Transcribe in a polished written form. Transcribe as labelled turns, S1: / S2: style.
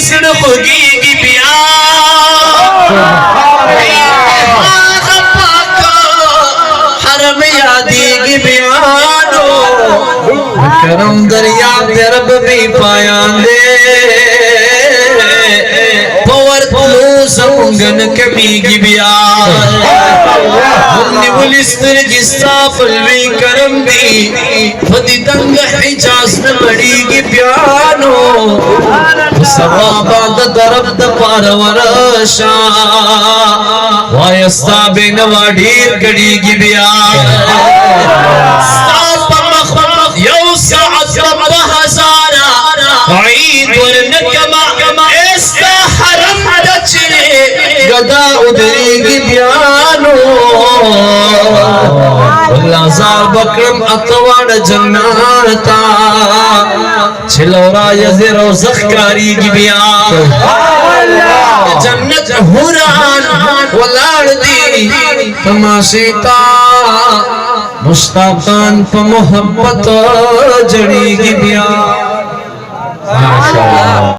S1: زړه خوږېږي بیا حرم یادېږي بیا نو کرم دریاب دې رب بې پایان دی په ورتلو زمونږ نه کمیږي بیا هم نیولې سترګې ستا په لوی کرم دي په دې تنګ حجاز نه مړېږي بیا نو سبا به د رب دپاره ورشه وایه ستا بېنوا ډېر ګډېږي بیا ستا په مخ یو ساعت به هزاره عید ورنکما ستا حرم ته چې ګدا ودرېږي بیا نو والعذاب بکرم اتواړه جنت ته چې لورا یې روزه ښکارېږي بیا جنت حوران ولاړ دي تماشې ته مشتاقان په محبت جړېږي بیا